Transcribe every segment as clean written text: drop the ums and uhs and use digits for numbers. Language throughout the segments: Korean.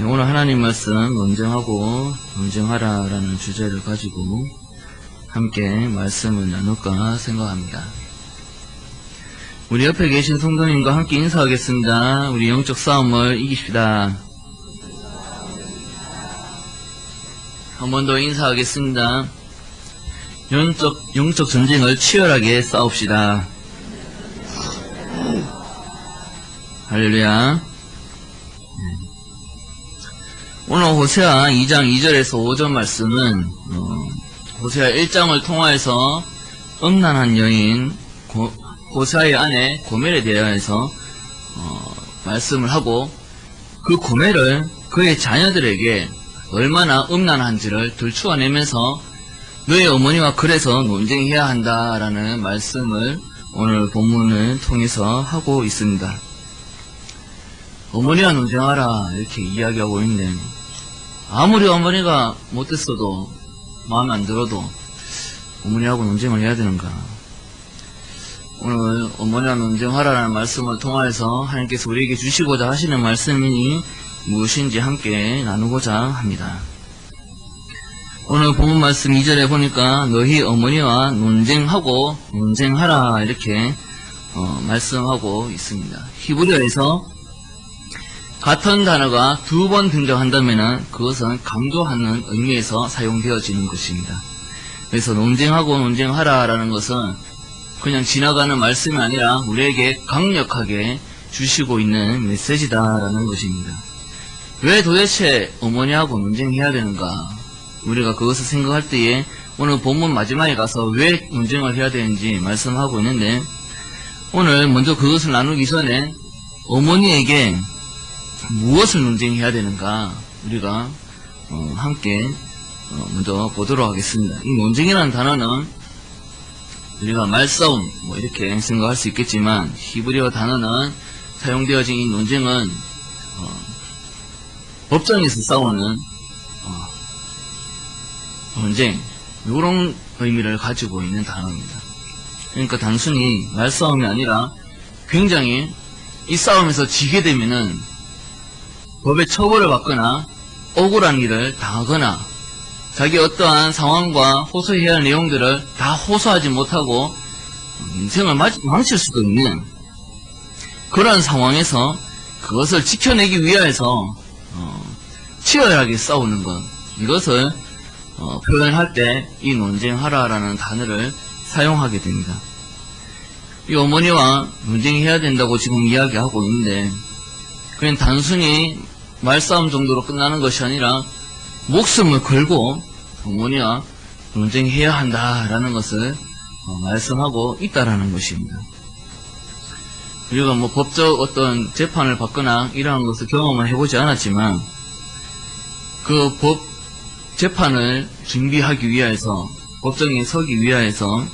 네, 오늘 하나님 말씀 논쟁하고 논쟁하라라는 주제를 가지고 함께 말씀을 나눌까 생각합니다. 우리 옆에 계신 성도님과 함께 인사하겠습니다. 우리 영적 싸움을 이깁시다. 한 번 더 인사하겠습니다. 영적 전쟁을 치열하게 싸웁시다. 할렐루야. 오늘 호세아 2장 2절에서 5절 말씀은 호세아 1장을 통하여서 음란한 여인 호세아의 아내 고멜에 대하여서 말씀을 하고 그 고멜을 그의 자녀들에게 얼마나 음란한지를 들추어내면서 너의 어머니와 그래서 논쟁해야 한다라는 말씀을 오늘 본문을 통해서 하고 있습니다. 어머니와 논쟁하라 이렇게 이야기하고 있는데 아무리 어머니가 못됐어도 마음에 안 들어도 어머니하고 논쟁을 해야 되는가. 오늘 어머니와 논쟁하라는 말씀을 통하여서 하나님께서 우리에게 주시고자 하시는 말씀이 무엇인지 함께 나누고자 합니다. 오늘 본문 말씀 2절에 보니까 너희 어머니와 논쟁하고 논쟁하라 이렇게 말씀하고 있습니다. 히브리어에서 같은 단어가 두 번 등장한다면 그것은 강조하는 의미에서 사용되어지는 것입니다. 그래서 논쟁하고 논쟁하라라는 것은 그냥 지나가는 말씀이 아니라 우리에게 강력하게 주시고 있는 메시지다라는 것입니다. 왜 도대체 어머니하고 논쟁해야 되는가? 우리가 그것을 생각할 때에 오늘 본문 마지막에 가서 왜 논쟁을 해야 되는지 말씀하고 있는데 오늘 먼저 그것을 나누기 전에 어머니에게 무엇을 논쟁해야 되는가 우리가 함께 먼저 보도록 하겠습니다. 이 논쟁이라는 단어는 우리가 말싸움 뭐 이렇게 생각할 수 있겠지만 히브리어 단어는 사용되어진 이 논쟁은 법정에서 싸우는 논쟁 이런 의미를 가지고 있는 단어입니다. 그러니까 단순히 말싸움이 아니라 굉장히 이 싸움에서 지게 되면은 법의 처벌을 받거나 억울한 일을 당하거나 자기 어떠한 상황과 호소해야 할 내용들을 다 호소하지 못하고 인생을 망칠 수도 있는 그런 상황에서 그것을 지켜내기 위해서 치열하게 싸우는 것, 이것을 표현할 때 이 논쟁하라라는 단어를 사용하게 됩니다. 이 어머니와 논쟁해야 된다고 지금 이야기하고 있는데 그냥 단순히 말싸움 정도로 끝나는 것이 아니라 목숨을 걸고 어머니와 논쟁해야 한다라는 것을 말씀하고 있다라는 것입니다. 우리가 뭐 법적 어떤 재판을 받거나 이러한 것을 경험을 해보지 않았지만 그 법 재판을 준비하기 위해서 법정에 서기 위해서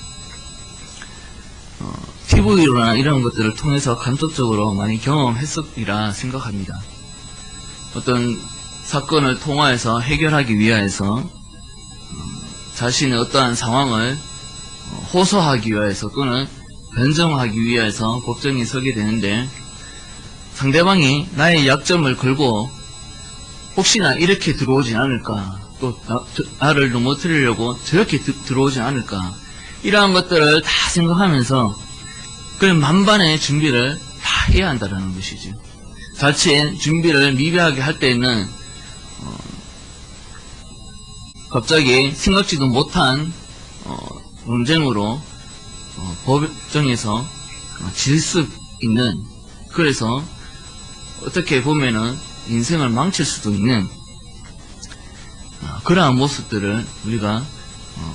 TV로나 이런 것들을 통해서 간접적으로 많이 경험했으리라 생각합니다. 어떤 사건을 통화해서 해결하기 위해서 자신의 어떠한 상황을 호소하기 위해서 또는 변정하기 위해서 법정에 서게 되는데 상대방이 나의 약점을 걸고 혹시나 이렇게 들어오진 않을까 또 나를 넘어뜨리려고 저렇게 들어오진 않을까 이러한 것들을 다 생각하면서 그런 만반의 준비를 다 해야 한다는 것이죠. 자칫 준비를 미비하게 할 때에는 갑자기 생각지도 못한 논쟁으로 법정에서 질 수 있는, 그래서 어떻게 보면은 인생을 망칠 수도 있는 그러한 모습들을 우리가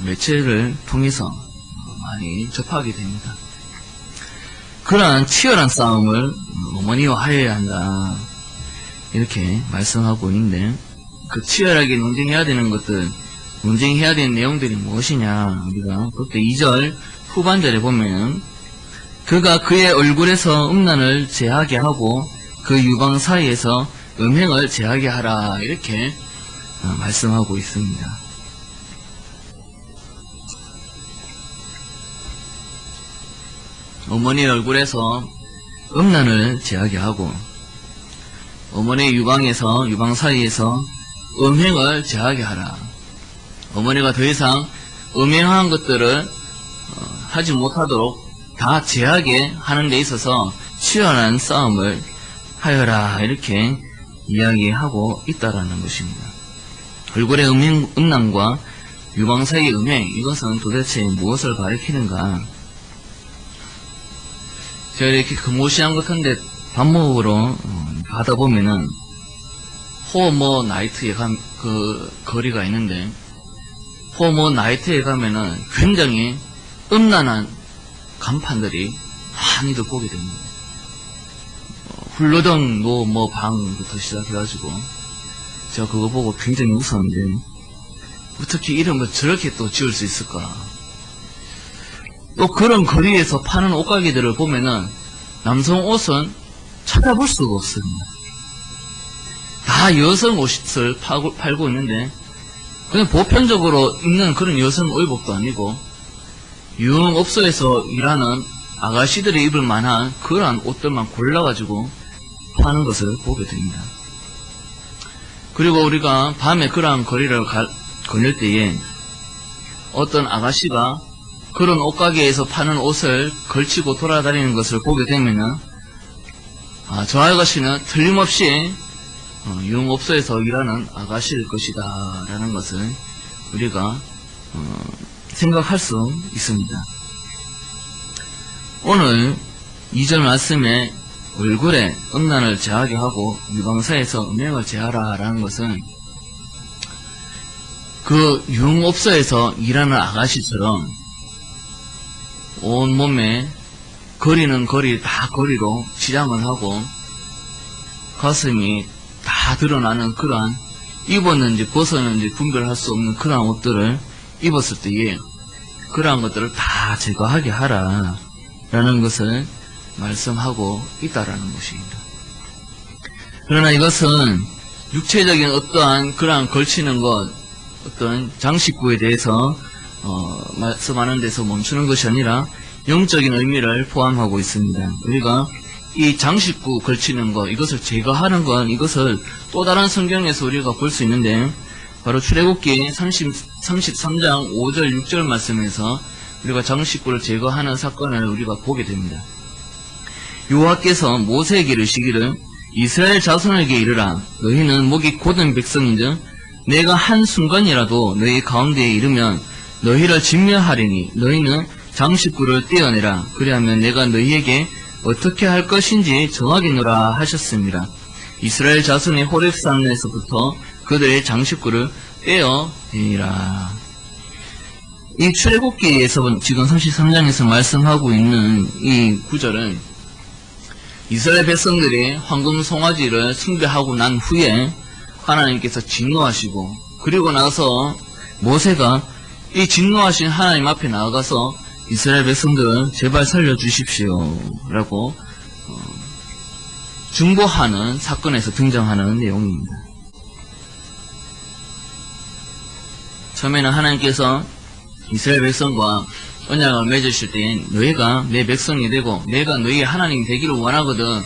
매체를 통해서 많이 접하게 됩니다. 그러한 치열한 싸움을 어머니와 하여야 한다 이렇게 말씀하고 있는데 그 치열하게 논쟁해야 되는 것들, 논쟁해야 되는 내용들이 무엇이냐, 우리가 그때 2절 후반절에 보면 그가 그의 얼굴에서 음란을 제하게 하고 그 유방 사이에서 음행을 제하게 하라 이렇게 말씀하고 있습니다. 어머니의 얼굴에서 음란을 제하게 하고 어머니의 유방 사이에서 음행을 제하게 하라. 어머니가 더 이상 음행한 것들을 하지 못하도록 다 제하게 하는 데 있어서 치열한 싸움을 하여라, 이렇게 이야기하고 있다라는 것입니다. 얼굴의 음란과 유방 사이의 음행, 이것은 도대체 무엇을 가리키는가? 제가 이렇게 금오시장 같은데 밥 먹으러 가다 보면은 호모 나이트에 그 거리가 있는데, 호모 나이트에 가면은 굉장히 음란한 간판들이 많이들 보게 됩니다. 훌러덩 노 방부터 시작해가지고 제가 그거 보고 굉장히 웃었는데, 어떻게 이름을 저렇게 또 지을 수 있을까? 또 그런 거리에서 파는 옷가게들을 보면은 남성 옷은 찾아볼 수가 없습니다. 다 여성 옷을 팔고 있는데, 그냥 보편적으로 입는 그런 여성 의복도 아니고 유흥업소에서 일하는 아가씨들이 입을 만한 그러한 옷들만 골라가지고 파는 것을 보게 됩니다. 그리고 우리가 밤에 그러한 거리를 거닐 때에 어떤 아가씨가 그런 옷가게에서 파는 옷을 걸치고 돌아다니는 것을 보게 되면은, 저 아가씨는 틀림없이 유흥업소에서 일하는 아가씨일 것이다 라는 것을 우리가 생각할 수 있습니다. 오늘 2절 말씀에 얼굴에 음란을 제하게 하고 유방사에서 음행을 제하라 라는 것은 그 유흥업소에서 일하는 아가씨처럼 온몸에 거리는 거리 다 거리로 치장을 하고 가슴이 다 드러나는 그러한, 입었는지 벗었는지 분별할 수 없는 그러한 옷들을 입었을 때에 그러한 것들을 다 제거하게 하라 라는 것을 말씀하고 있다라는 것입니다. 그러나 이것은 육체적인 어떠한 그러한 걸치는 것, 어떤 장식구에 대해서 말씀하는 데서 멈추는 것이 아니라 영적인 의미를 포함하고 있습니다. 우리가 이 장식구 걸치는 것, 이것을 제거하는 것, 이것을 또 다른 성경에서 우리가 볼 수 있는데, 바로 출애굽기 33장 5절 6절 말씀에서 우리가 장식구를 제거하는 사건을 우리가 보게 됩니다. 여호와께서 모세에게 이르시기를 이스라엘 자손에게 이르라. 너희는 목이 곧은 백성인즉 내가 한순간이라도 너희 가운데에 이르면 너희를 진멸하리니 너희는 장식구를 떼어내라. 그리하면 내가 너희에게 어떻게 할 것인지 정하겠노라 하셨습니다. 이스라엘 자손의 호렙산에서부터 그들의 장식구를 떼어내니라. 이 출애굽기에서 지금 33장에서 말씀하고 있는 이 구절은 이스라엘 백성들이 황금 송아지를 숭배하고 난 후에 하나님께서 진노하시고, 그리고 나서 모세가 이 진노하신 하나님 앞에 나아가서 이스라엘 백성들을 제발 살려주십시오 라고 중보하는 사건에서 등장하는 내용입니다. 처음에는 하나님께서 이스라엘 백성과 언약을 맺으실 때 너희가 내 백성이 되고 내가 너희의 하나님이 되기를 원하거든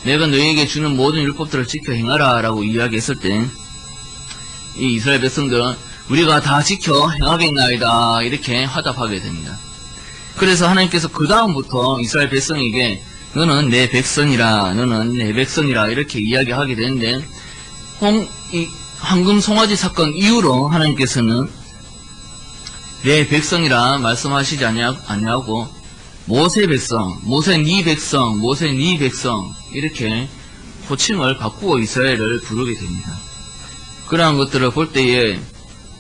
내가 너희에게 주는 모든 율법들을 지켜 행하라 라고 이야기했을 때 이 이스라엘 백성들은 우리가 다 지켜 행하겠나이다 이렇게 화답하게 됩니다. 그래서 하나님께서 그 다음부터 이스라엘 백성에게 너는 내 백성이라, 너는 내 백성이라 이렇게 이야기하게 되는데, 이 황금 송아지 사건 이후로 하나님께서는 내 백성이라 말씀하시지 아니하고 모세 백성, 모세 네 백성, 모세 네 백성 이렇게 호칭을 바꾸어 이스라엘을 부르게 됩니다. 그러한 것들을 볼 때에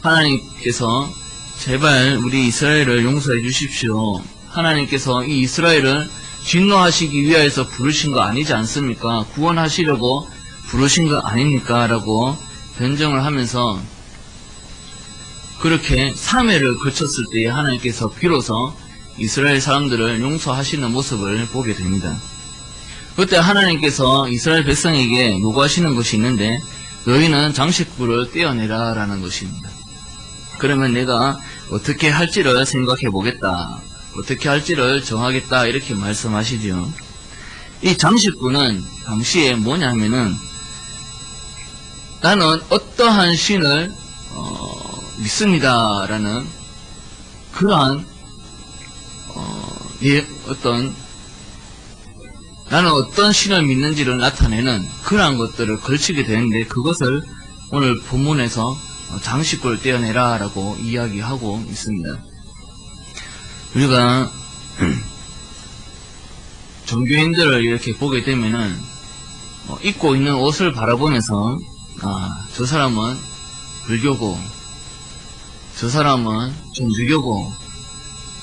하나님께서 제발 우리 이스라엘을 용서해 주십시오. 하나님께서 이 이스라엘을 진노하시기 위하여서 부르신 거 아니지 않습니까? 구원하시려고 부르신 거 아닙니까? 라고 변정을 하면서 그렇게 3회를 거쳤을 때에 하나님께서 비로소 이스라엘 사람들을 용서하시는 모습을 보게 됩니다. 그때 하나님께서 이스라엘 백성에게 요구하시는 것이 있는데 너희는 장식구를 떼어내라 라는 것입니다. 그러면 내가 어떻게 할지를 생각해 보겠다. 어떻게 할지를 정하겠다 이렇게 말씀하시죠. 이 장식구는 당시에 뭐냐면은 나는 어떠한 신을 믿습니다라는 그러한 나는 어떤 신을 믿는지를 나타내는 그러한 것들을 걸치게 되는데, 그것을 오늘 본문에서 장식구를 떼어내라 라고 이야기하고 있습니다. 우리가 종교인들을 이렇게 보게 되면은 입고 있는 옷을 바라보면서 저 사람은 불교고, 저 사람은 천주교고,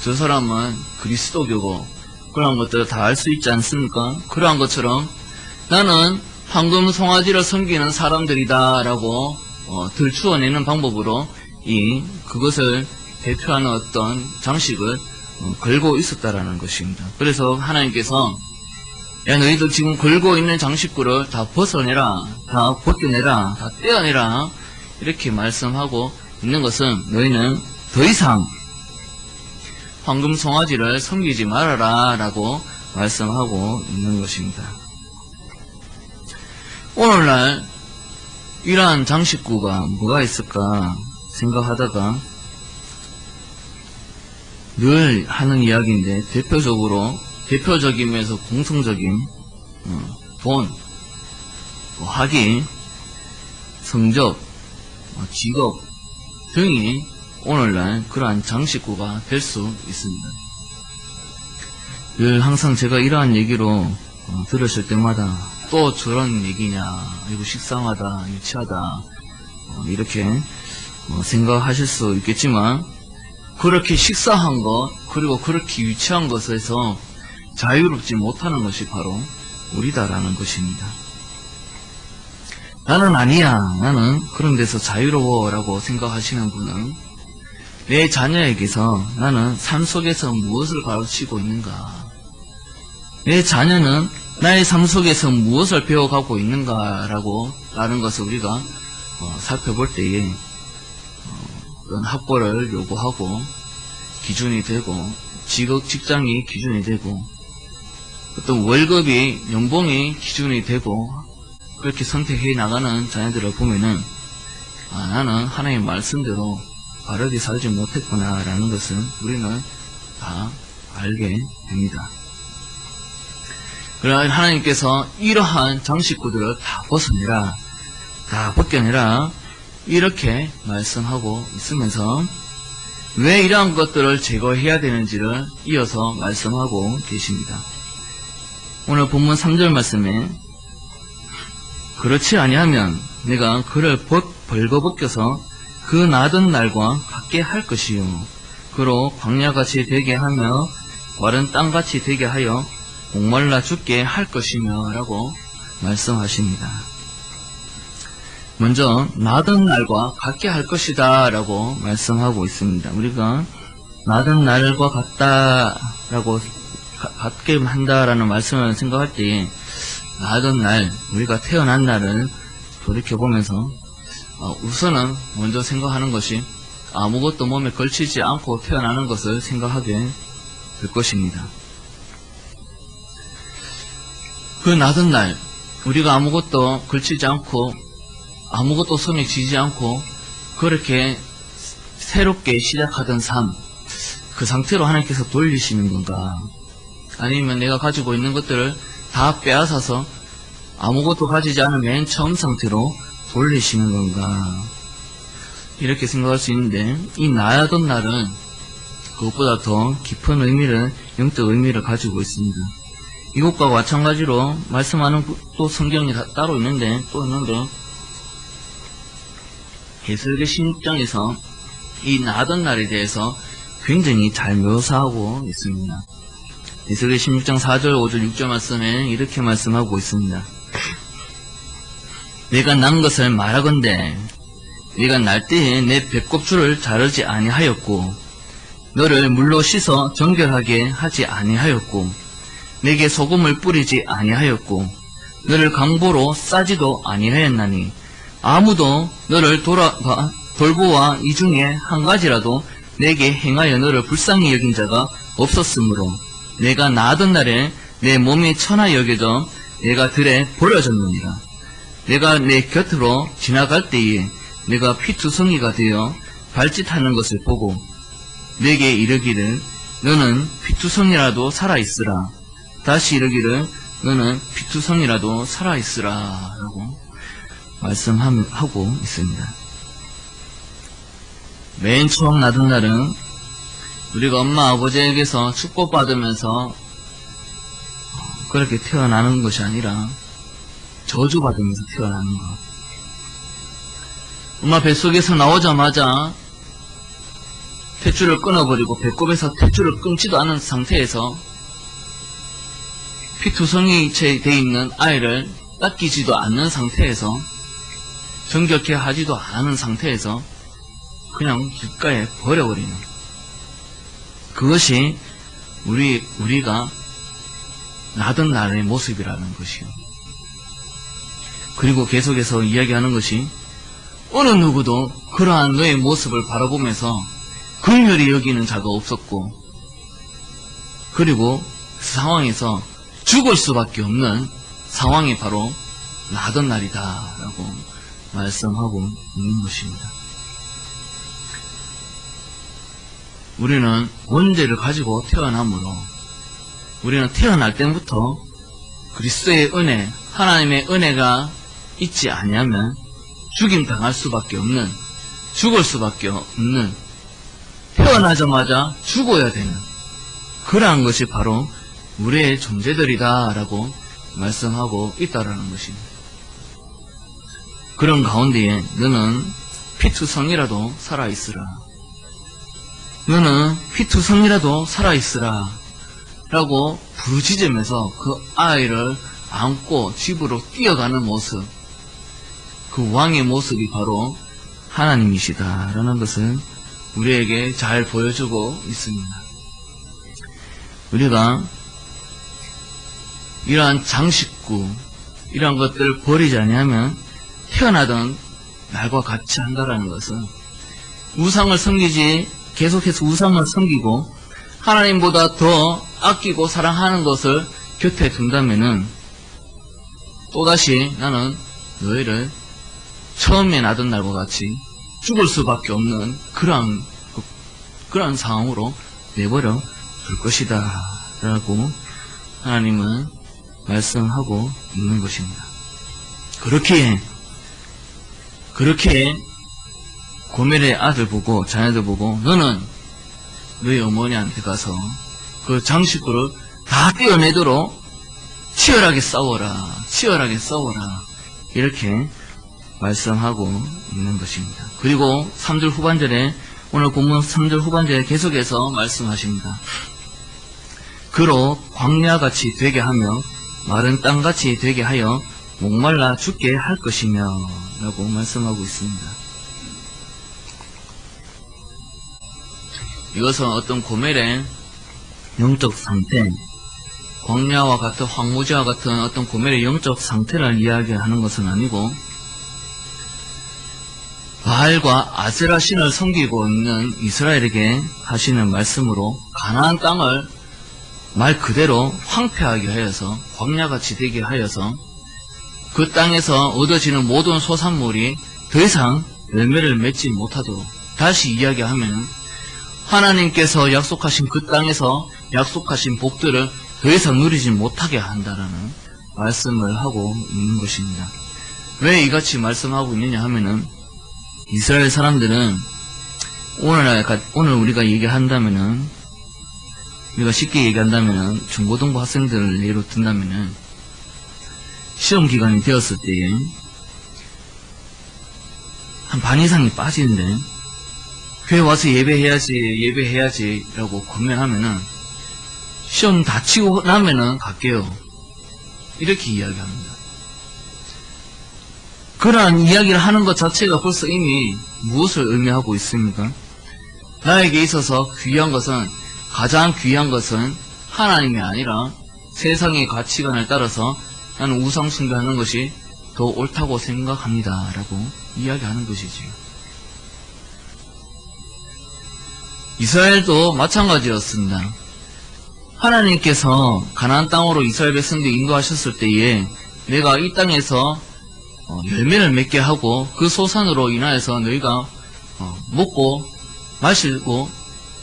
저 사람은 그리스도교고, 그런 것들을 다 알 수 있지 않습니까? 그러한 것처럼 나는 황금 송아지를 섬기는 사람들이다 라고 들추어내는 방법으로 그것을 대표하는 어떤 장식을 걸고 있었다라는 것입니다. 그래서 하나님께서 야, 너희들 지금 걸고 있는 장식구를 다 벗어내라, 다 벗겨내라, 다 떼어내라, 이렇게 말씀하고 있는 것은 너희는 더 이상 황금 송아지를 섬기지 말아라 라고 말씀하고 있는 것입니다. 오늘날 이러한 장식구가 뭐가 있을까 생각하다가 늘 하는 이야기인데, 대표적이면서 공통적인 돈, 학위, 성적, 직업 등이 오늘날 그러한 장식구가 될 수 있습니다. 늘 항상 제가 이러한 얘기로 들으실 때마다 또 저런 얘기냐, 이거 식상하다, 유치하다, 이렇게 생각하실 수 있겠지만, 그렇게 식상한 것, 그리고 그렇게 유치한 것에서 자유롭지 못하는 것이 바로 우리다라는 것입니다. 나는 아니야, 나는 그런 데서 자유로워 라고 생각하시는 분은 내 자녀에게서 나는 삶 속에서 무엇을 가르치고 있는가, 내 자녀는 나의 삶 속에서 무엇을 배워가고 있는가 라는 것을 우리가 살펴볼 때에 그런 학벌을 요구하고 기준이 되고, 직장이 기준이 되고, 어떤 월급이, 연봉이 기준이 되고, 그렇게 선택해 나가는 자녀들을 보면은 나는 하나님의 말씀대로 바르게 살지 못했구나 라는 것을 우리는 다 알게 됩니다. 그러나 하나님께서 이러한 장식구들을 다 벗어내라, 다 벗겨내라, 이렇게 말씀하고 있으면서 왜 이러한 것들을 제거해야 되는지를 이어서 말씀하고 계십니다. 오늘 본문 3절 말씀에 그렇지 아니하면 내가 그를 벌거벗겨서 그 나던 날과 같게 할 것이요, 그로 광야같이 되게 하며 마른 땅같이 되게 하여 목말라 죽게 할 것이며 라고 말씀하십니다. 먼저 나던 날과 같게 할 것이다 라고 말씀하고 있습니다. 우리가 나던 날과 같다 라고 같게 한다라는 말씀을 생각할 때, 나던 날, 우리가 태어난 날을 돌이켜보면서 우선은 먼저 생각하는 것이 아무것도 몸에 걸치지 않고 태어나는 것을 생각하게 될 것입니다. 그 나던 날, 우리가 아무것도 걸치지 않고 아무것도 손에 쥐지 않고 그렇게 새롭게 시작하던 삶, 그 상태로 하나님께서 돌리시는 건가, 아니면 내가 가지고 있는 것들을 다 빼앗아서 아무것도 가지지 않은 맨 처음 상태로 돌리시는 건가, 이렇게 생각할 수 있는데, 이 나던 날은 그것보다 더 깊은 의미를, 영적 의미를 가지고 있습니다. 이것과 마찬가지로 말씀하는 또 성경이 따로 있는데, 에스겔 16장에서 이 나던 날에 대해서 굉장히 잘 묘사하고 있습니다. 에스겔 16장 4절, 5절, 6절 말씀에 이렇게 말씀하고 있습니다. 내가 난 것을 말하건대 네가 날 때에 내 배꼽줄을 자르지 아니하였고 너를 물로 씻어 정결하게 하지 아니하였고 내게 소금을 뿌리지 아니하였고 너를 강보로 싸지도 아니하였나니 아무도 너를 돌보아 이 중에 한 가지라도 내게 행하여 너를 불쌍히 여긴 자가 없었으므로 내가 나던 날에 내 몸이 천하 여겨져 내가 들에 버려졌느니라. 내가 내 곁으로 지나갈 때에 내가 피투성이가 되어 발짓하는 것을 보고 내게 이르기를 너는 피투성이라도 살아있으라. 다시 이르기를 너는 피투성이라도 살아있으라 라고 말씀하고 있습니다. 맨 처음 낳은 날은 우리가 엄마 아버지에게서 축복받으면서 그렇게 태어나는 것이 아니라 저주받으면서 태어나는 것. 엄마 뱃속에서 나오자마자 탯줄을 끊어버리고 배꼽에서 탯줄을 끊지도 않은 상태에서 피투성이 되어 있는 아이를 닦이지도 않는 상태에서 정결케 하지도 않은 상태에서 그냥 길가에 버려버리는 그것이 우리가 나던 날의 모습이라는 것이요. 그리고 계속해서 이야기하는 것이 어느 누구도 그러한 너의 모습을 바라보면서 긍휼히 여기는 자가 없었고 그리고 그 상황에서 죽을 수밖에 없는 상황이 바로 나던 날이다 라고 말씀하고 있는 것입니다. 우리는 원죄를 가지고 태어나므로 우리는 태어날 때부터 그리스도의 은혜, 하나님의 은혜가 있지 아니하면 죽임 당할 수밖에 없는, 죽을 수밖에 없는, 태어나자마자 죽어야 되는 그러한 것이 바로 우리의 존재들이다 라고 말씀하고 있다라는 것입니다. 그런 가운데에 너는 피투성이라도 살아있으라. 너는 피투성이라도 살아있으라 라고 부르짖으면서 그 아이를 안고 집으로 뛰어가는 모습, 그 왕의 모습이 바로 하나님이시다 라는 것을 우리에게 잘 보여주고 있습니다. 우리가 이러한 장식구, 이러한 것들을 버리지 아니하면 태어나던 날과 같이 한다라는 것은 우상을 섬기지, 계속해서 우상을 섬기고 하나님보다 더 아끼고 사랑하는 것을 곁에 둔다면은 또다시 나는 너희를 처음에 나던 날과 같이 죽을 수밖에 없는 그러한 상황으로 내버려 둘 것이다 라고 하나님은 말씀하고 있는 것입니다. 그렇게 고멜의 아들 보고 자녀들 보고 너는 너희 어머니한테 가서 그 장식구를 다 떼어내도록 치열하게 싸워라 이렇게 말씀하고 있는 것입니다. 그리고 3절 후반절에 오늘 본문 3절 후반절에 계속해서 말씀하십니다. 그로 광야같이 되게 하며 마른 땅같이 되게 하여 목말라 죽게 할 것이며 라고 말씀하고 있습니다. 이것은 어떤 고멜의 영적 상태, 광야와 같은 황무지와 같은 어떤 고멜의 영적 상태를 이야기하는 것은 아니고 바알과 아세라 신을 섬기고 있는 이스라엘에게 하시는 말씀으로 가나안 땅을 말 그대로 황폐하게 하여서 광야같이 되게 하여서 그 땅에서 얻어지는 모든 소산물이 더 이상 열매를 맺지 못하도록 다시 이야기하면 하나님께서 약속하신 그 땅에서 약속하신 복들을 더 이상 누리지 못하게 한다라는 말씀을 하고 있는 것입니다. 왜 이같이 말씀하고 있느냐 하면은 이스라엘 사람들은 오늘 우리가 얘기한다면은 우리가 쉽게 얘기한다면은 중고등부 학생들을 예로 든다면은 시험 기간이 되었을 때에 한 반 이상이 빠지는데 교회 와서 예배해야지 라고 권면하면은 시험 다 치고 나면은 갈게요 이렇게 이야기합니다. 그러한 이야기를 하는 것 자체가 벌써 이미 무엇을 의미하고 있습니까? 나에게 있어서 가장 귀한 것은 하나님이 아니라 세상의 가치관을 따라서 나는 우상 숭배하는 것이 더 옳다고 생각합니다 라고 이야기하는 것이지요. 이스라엘도 마찬가지였습니다. 하나님께서 가나안 땅으로 이스라엘 백성들 인도하셨을 때에 내가 이 땅에서 열매를 맺게 하고 그 소산으로 인하여서 너희가 먹고 마시고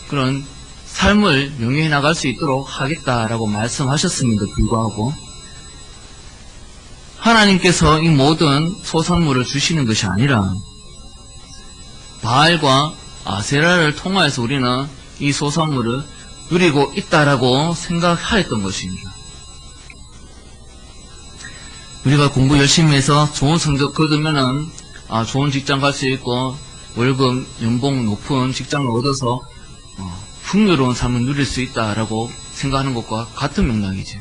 그런 삶을 영위해 나갈 수 있도록 하겠다라고 말씀하셨음에도 불구하고 하나님께서 이 모든 소산물을 주시는 것이 아니라 바알과 아세라를 통하여서 우리는 이 소산물을 누리고 있다라고 생각하였던 것입니다. 우리가 공부 열심히 해서 좋은 성적 거두면은 좋은 직장 갈 수 있고 월급 연봉 높은 직장을 얻어서 풍요로운 삶을 누릴 수 있다라고 생각하는 것과 같은 맥락이죠.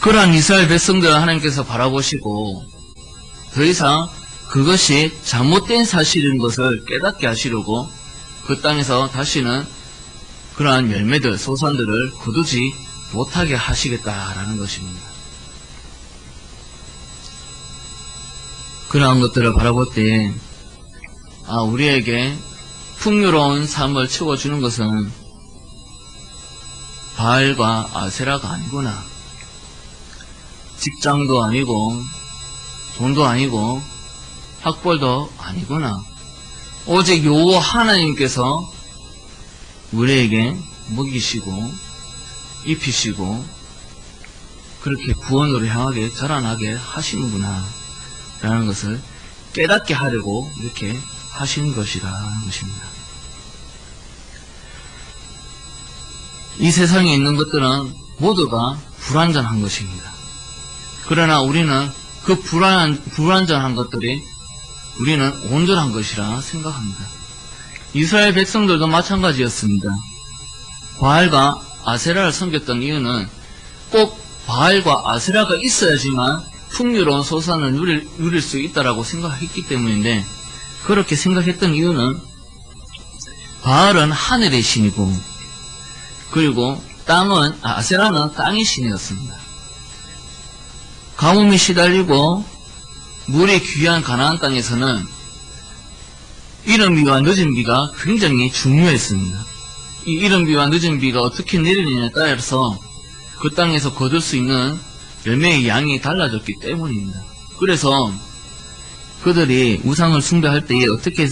그러한 이스라엘 백성들을 하나님께서 바라보시고 더 이상 그것이 잘못된 사실인 것을 깨닫게 하시려고 그 땅에서 다시는 그러한 열매들, 소산들을 거두지 못하게 하시겠다라는 것입니다. 그러한 것들을 바라볼 때 우리에게 풍요로운 삶을 채워주는 것은 바알과 아세라가 아니구나. 직장도 아니고 돈도 아니고 학벌도 아니구나. 오직 여호와 하나님께서 우리에게 먹이시고 입히시고 그렇게 구원으로 향하게 자라나게 하시는구나 라는 것을 깨닫게 하려고 이렇게 하시는 것이라는 것입니다. 이 세상에 있는 것들은 모두가 불완전한 것입니다. 그러나 우리는 그 불완전한 것들이 우리는 온전한 것이라 생각합니다. 이스라엘 백성들도 마찬가지였습니다. 바알과 아세라를 섬겼던 이유는 꼭 바알과 아세라가 있어야지만 풍요로운 소산을 누릴 수 있다라고 생각했기 때문인데, 그렇게 생각했던 이유는 바알은 하늘의 신이고 그리고 아세라는 땅의 신이었습니다. 가뭄이 시달리고 물이 귀한 가나안 땅에서는 이른 비와 늦은 비가 굉장히 중요했습니다. 이 이른 비와 늦은 비가 어떻게 내리느냐에 따라서 그 땅에서 거둘 수 있는 열매의 양이 달라졌기 때문입니다. 그래서 그들이 우상을 숭배할 때에 어떻게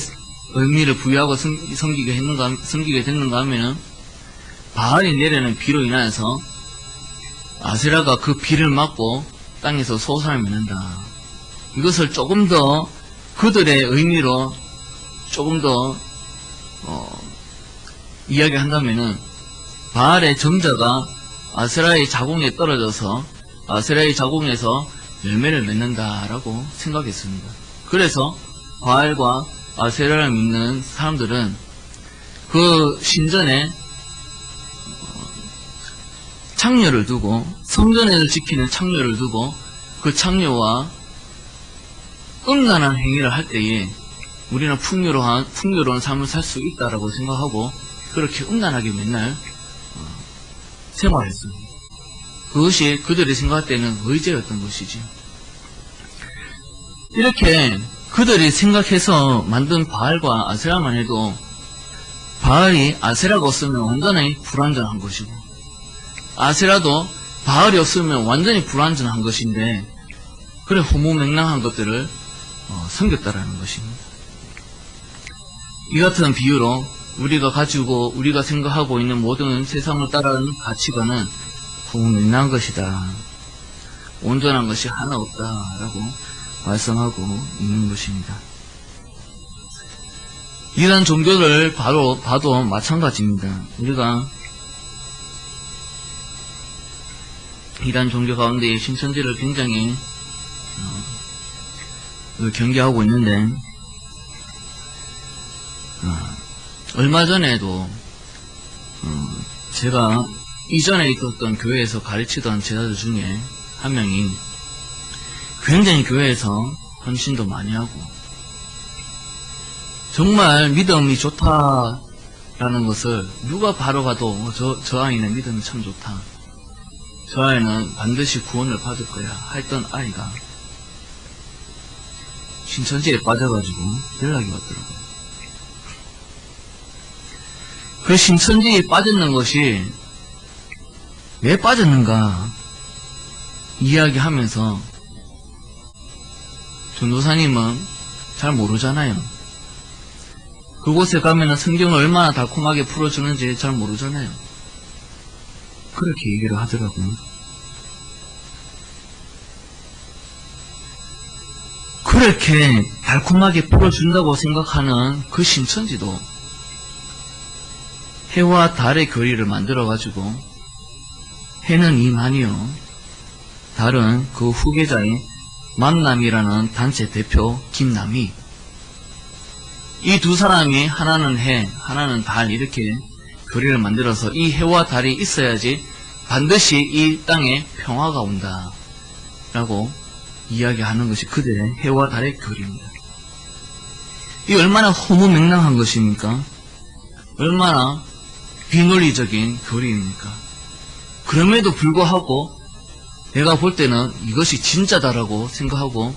의미를 부여하고 섬기게 됐는가 하면은 바알이 내리는 비로 인하여서 아세라가 그 비를 맞고 땅에서 소산을 맺는다. 이것을 조금 더 그들의 의미로 조금 더 이야기한다면은 바알의 정자가 아세라의 자궁에 떨어져서 아세라의 자궁에서 열매를 맺는다라고 생각했습니다. 그래서 바알과 아세라를 믿는 사람들은 그 신전에 창녀를 두고, 성전을 지키는 창녀를 두고 그 창녀와 음란한 행위를 할 때에 우리는 풍요로운 삶을 살 수 있다라고 생각하고 그렇게 음란하게 맨날 생활했습니다. 그것이 그들이 생각할 때는 의제였던 것이지. 이렇게 그들이 생각해서 만든 바알과 아세라만 해도 바알이 아세라가 없으면 완전히 불완전한 것이고, 아세라도 바알이 없으면 완전히 불완전한 것인데, 그래 허무맹랑한 것들을 섬겼다라는 것입니다. 이 같은 비유로 우리가 생각하고 있는 모든 세상을 따르는 가치관은 허무맹랑한 것이다. 온전한 것이 하나 없다라고 말씀하고 있는 것입니다. 이러한 종교를 봐도 마찬가지입니다. 우리가 이러한 종교 가운데 신천지를 굉장히 경계하고 있는데, 얼마 전에도 제가 이전에 있었던 교회에서 가르치던 제자들 중에 한 명이 굉장히 교회에서 헌신도 많이 하고 정말 믿음이 좋다라는 것을 누가 바로 봐도 저 아이는 믿음이 참 좋다, 저 아이는 반드시 구원을 받을 거야 했던 아이가 신천지에 빠져가지고 연락이 왔더라고요. 그 신천지에 빠졌는 것이 왜 빠졌는가 이야기하면서 전도사님은 잘 모르잖아요. 그곳에 가면은 성경을 얼마나 달콤하게 풀어주는지 잘 모르잖아요. 그렇게 얘기를 하더라고요. 그렇게 달콤하게 풀어준다고 생각하는 그 신천지도 해와 달의 거리를 만들어가지고 해는 이만희요, 달은 그 후계자의 만남이라는 단체 대표 김남희, 이 두 사람이 하나는 해, 하나는 달 이렇게 거리를 만들어서 이 해와 달이 있어야지 반드시 이 땅에 평화가 온다 라고 이야기하는 것이 그들의 해와 달의 거리입니다. 이 얼마나 허무맹랑한 것입니까? 얼마나 비논리적인 거리입니까? 그럼에도 불구하고 내가 볼 때는 이것이 진짜다라고 생각하고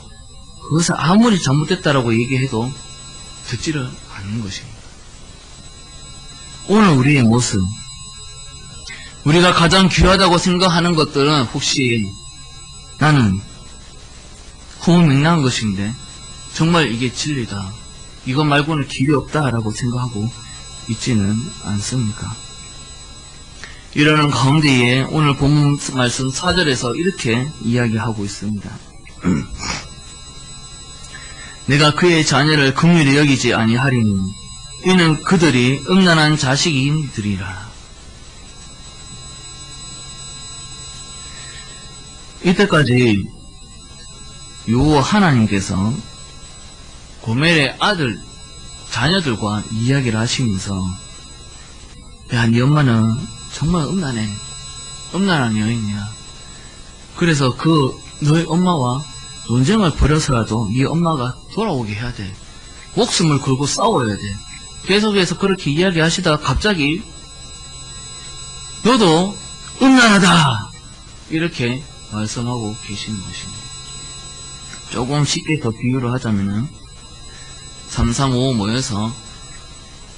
그것을 아무리 잘못됐다라고 얘기해도 듣지를 않는 것입니다. 오늘 우리의 모습, 우리가 가장 귀하다고 생각하는 것들은 혹시 나는 허무맹랑한 것인데 정말 이게 진리다, 이것 말고는 길이 없다라고 생각하고 있지는 않습니까? 이러는 가운데에 오늘 본문 말씀 4절에서 이렇게 이야기하고 있습니다. 내가 그의 자녀를 긍휼히 여기지 아니하리니 이는 그들이 음란한 자식이니들이라. 이때까지 요 하나님께서 고멜의 아들 자녀들과 이야기를 하시면서, 야, 네 엄마는 정말 음란해, 음란한 여인이야. 그래서 너희 엄마와 논쟁을 벌여서라도 네 엄마가 돌아오게 해야 돼. 목숨을 걸고 싸워야 돼. 계속해서 그렇게 이야기하시다가 갑자기 너도 음란하다 이렇게 말씀하고 계시는 것입니다. 조금 쉽게 더 비유를 하자면은 335 모여서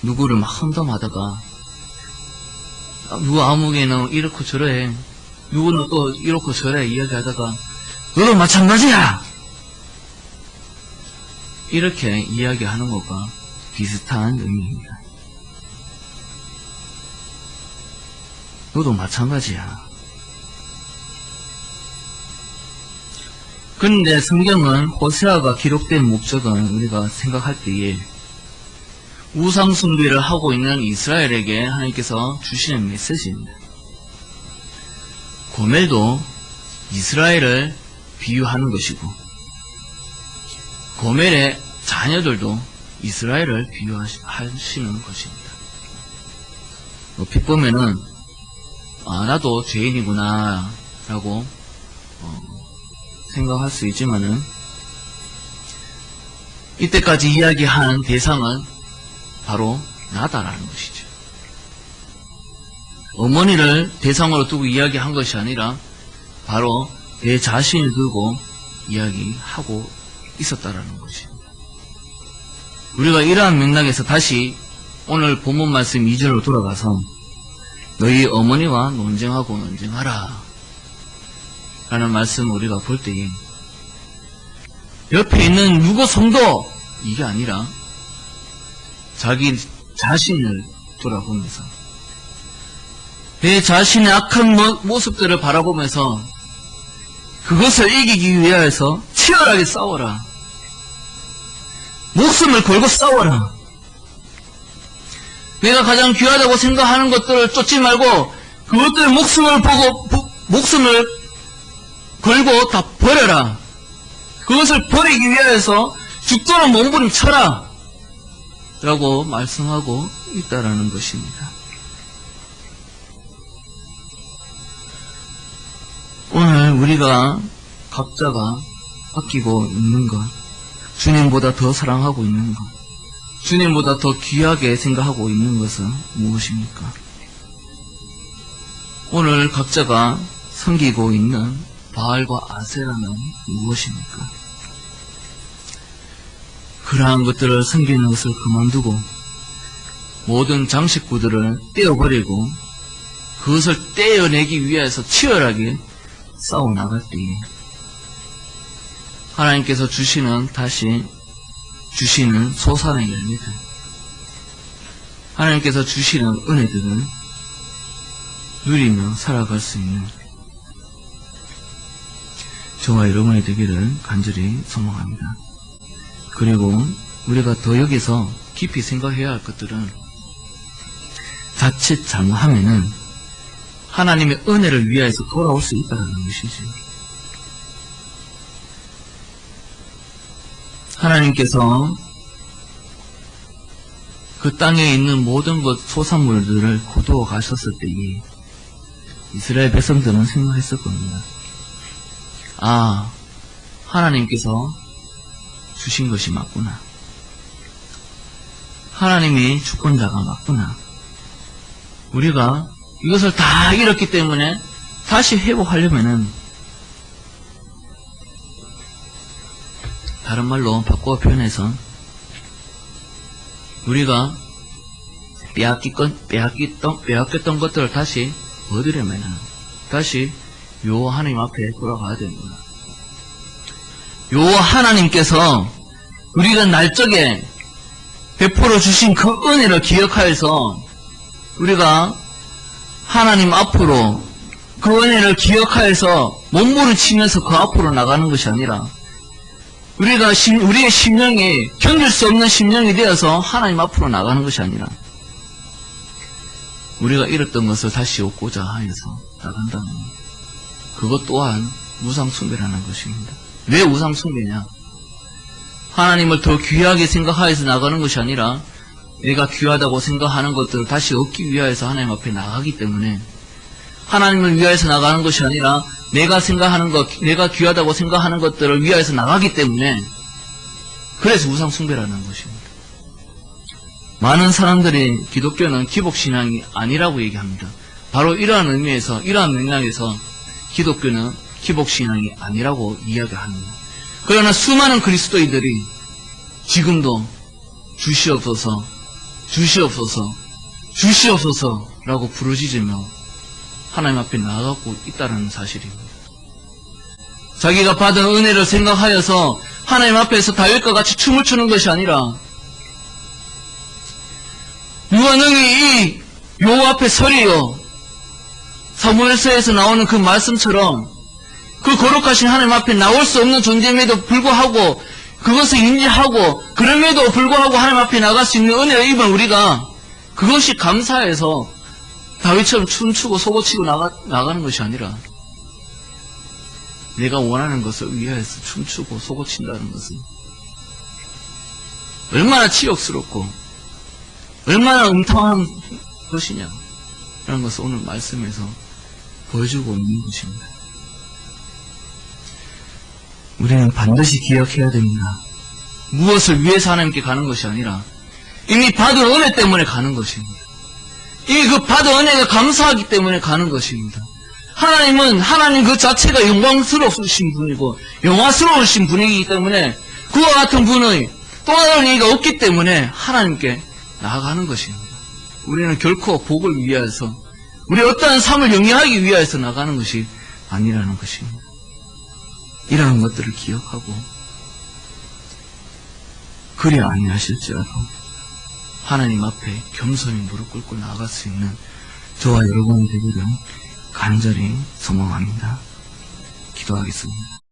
누구를 막 험담하다가 누구 아무개는 이렇고 저래, 누구는 또 이렇고 저래 이야기하다가 너도 마찬가지야! 이렇게 이야기하는 것과 비슷한 의미입니다. 너도 마찬가지야. 그런데 성경은 호세아가 기록된 목적은 우리가 생각할 때에 우상숭배를 하고 있는 이스라엘에게 하나님께서 주시는 메시지입니다. 고멜도 이스라엘을 비유하는 것이고 고멜의 자녀들도 이스라엘을 비유하시는 것입니다. 높이 보면은 나도 죄인이구나 라고 생각할 수 있지만은 이때까지 이야기한 대상은 바로 나다라는 것이죠. 어머니를 대상으로 두고 이야기한 것이 아니라 바로 내 자신을 두고 이야기하고 있었다라는 것입니다. 우리가 이러한 맥락에서 다시 오늘 본문 말씀 2절로 돌아가서 너희 어머니와 논쟁하고 논쟁하라 라는 말씀을 우리가 볼 때에 옆에 있는 누구 성도 이게 아니라 자기 자신을 돌아보면서 내 자신의 악한 모습들을 바라보면서 그것을 이기기 위하여서 치열하게 싸워라. 목숨을 걸고 싸워라. 내가 가장 귀하다고 생각하는 것들을 쫓지 말고 그것들 목숨을 걸고 다 버려라. 그것을 버리기 위하여서 죽도록 몸부림쳐라 라고 말씀하고 있다라는 것입니다. 오늘 우리가 각자가 아끼고 있는 것, 주님보다 더 사랑하고 있는 것, 주님보다 더 귀하게 생각하고 있는 것은 무엇입니까? 오늘 각자가 섬기고 있는 바알과 아세라는 무엇입니까? 그러한 것들을 섬기는 것을 그만두고 모든 장식구들을 떼어버리고 그것을 떼어내기 위해서 치열하게 싸워나갈 때에 하나님께서 다시 주시는 소산의 열매들, 하나님께서 주시는 은혜들을 누리며 살아갈 수 있는 저와 여러분이 되기를 간절히 소망합니다. 그리고 우리가 더 여기서 깊이 생각해야 할 것들은 자칫 잘못하면은 하나님의 은혜를 위하여서 돌아올 수 있다는 것이지. 하나님께서 그 땅에 있는 모든 것 소산물들을 거두어 가셨을 때에 이스라엘 백성들은 생각했을 겁니다. 아, 하나님께서 주신 것이 맞구나. 하나님이 주권자가 맞구나. 우리가 이것을 다 잃었기 때문에 다시 회복하려면은, 다른 말로 바꿔 표현해서 우리가 빼앗겼던 것들을 다시 얻으려면은 다시 요 하나님 앞에 돌아가야 됩니다. 요 하나님께서 우리가 날적에 베풀어 주신 그 은혜를 기억하여서 우리가 하나님 앞으로 그 은혜를 기억하여서 몸부림치면서 그 앞으로 나가는 것이 아니라 우리의 심령이 견딜 수 없는 심령이 되어서 하나님 앞으로 나가는 것이 아니라 우리가 잃었던 것을 다시 얻고자 하여서 나간다는 그것 또한 우상숭배라는 것입니다. 왜 우상숭배냐? 하나님을 더 귀하게 생각하여서 나가는 것이 아니라 내가 귀하다고 생각하는 것들을 다시 얻기 위하여서 하나님 앞에 나가기 때문에, 하나님을 위하여서 나가는 것이 아니라 내가 귀하다고 생각하는 것들을 위하여서 나가기 때문에, 그래서 우상숭배라는 것입니다. 많은 사람들이 기독교는 기복신앙이 아니라고 얘기합니다. 바로 이러한 의미에서, 이러한 맥락에서 기독교는 기복신앙이 아니라고 이야기합니다. 그러나 수많은 그리스도인들이 지금도 주시옵소서, 주시옵소서, 주시옵소서라고 부르짖으며 하나님 앞에 나아가고 있다는 사실입니다. 자기가 받은 은혜를 생각하여서 하나님 앞에서 다윗과 같이 춤을 추는 것이 아니라 누가 능히 이 요 앞에 서리요, 사무엘서에서 나오는 그 말씀처럼 그 거룩하신 하나님 앞에 나올 수 없는 존재임에도 불구하고 그것을 인지하고 그럼에도 불구하고 하나님 앞에 나갈 수 있는 은혜를 입은 우리가 그것이 감사해서 다윗처럼 춤추고 소고치고 나가는 것이 아니라 내가 원하는 것을 위하여서 춤추고 소고친다는 것은 얼마나 치욕스럽고 얼마나 음탕한 것이냐 라는 것을 오늘 말씀에서 보여주고 있는 것입니다. 우리는 반드시 기억해야 됩니다. 무엇을 위해서 하나님께 가는 것이 아니라 이미 받은 은혜 때문에 가는 것입니다. 이미 그 받은 은혜가 감사하기 때문에 가는 것입니다. 하나님 그 자체가 영광스러우신 분이고 영화스러우신 분이기 때문에 그와 같은 분의 또 다른 얘기가 없기 때문에 하나님께 나아가는 것입니다. 우리는 결코 복을 위하여서 우리 어떠한 삶을 영위하기 위하여서 나가는 것이 아니라는 것입니다. 이러한 것들을 기억하고 그리 아니하실지라도 하나님 앞에 겸손히 무릎 꿇고 나아갈 수 있는 저와 여러분이 되기를 간절히 소망합니다. 기도하겠습니다.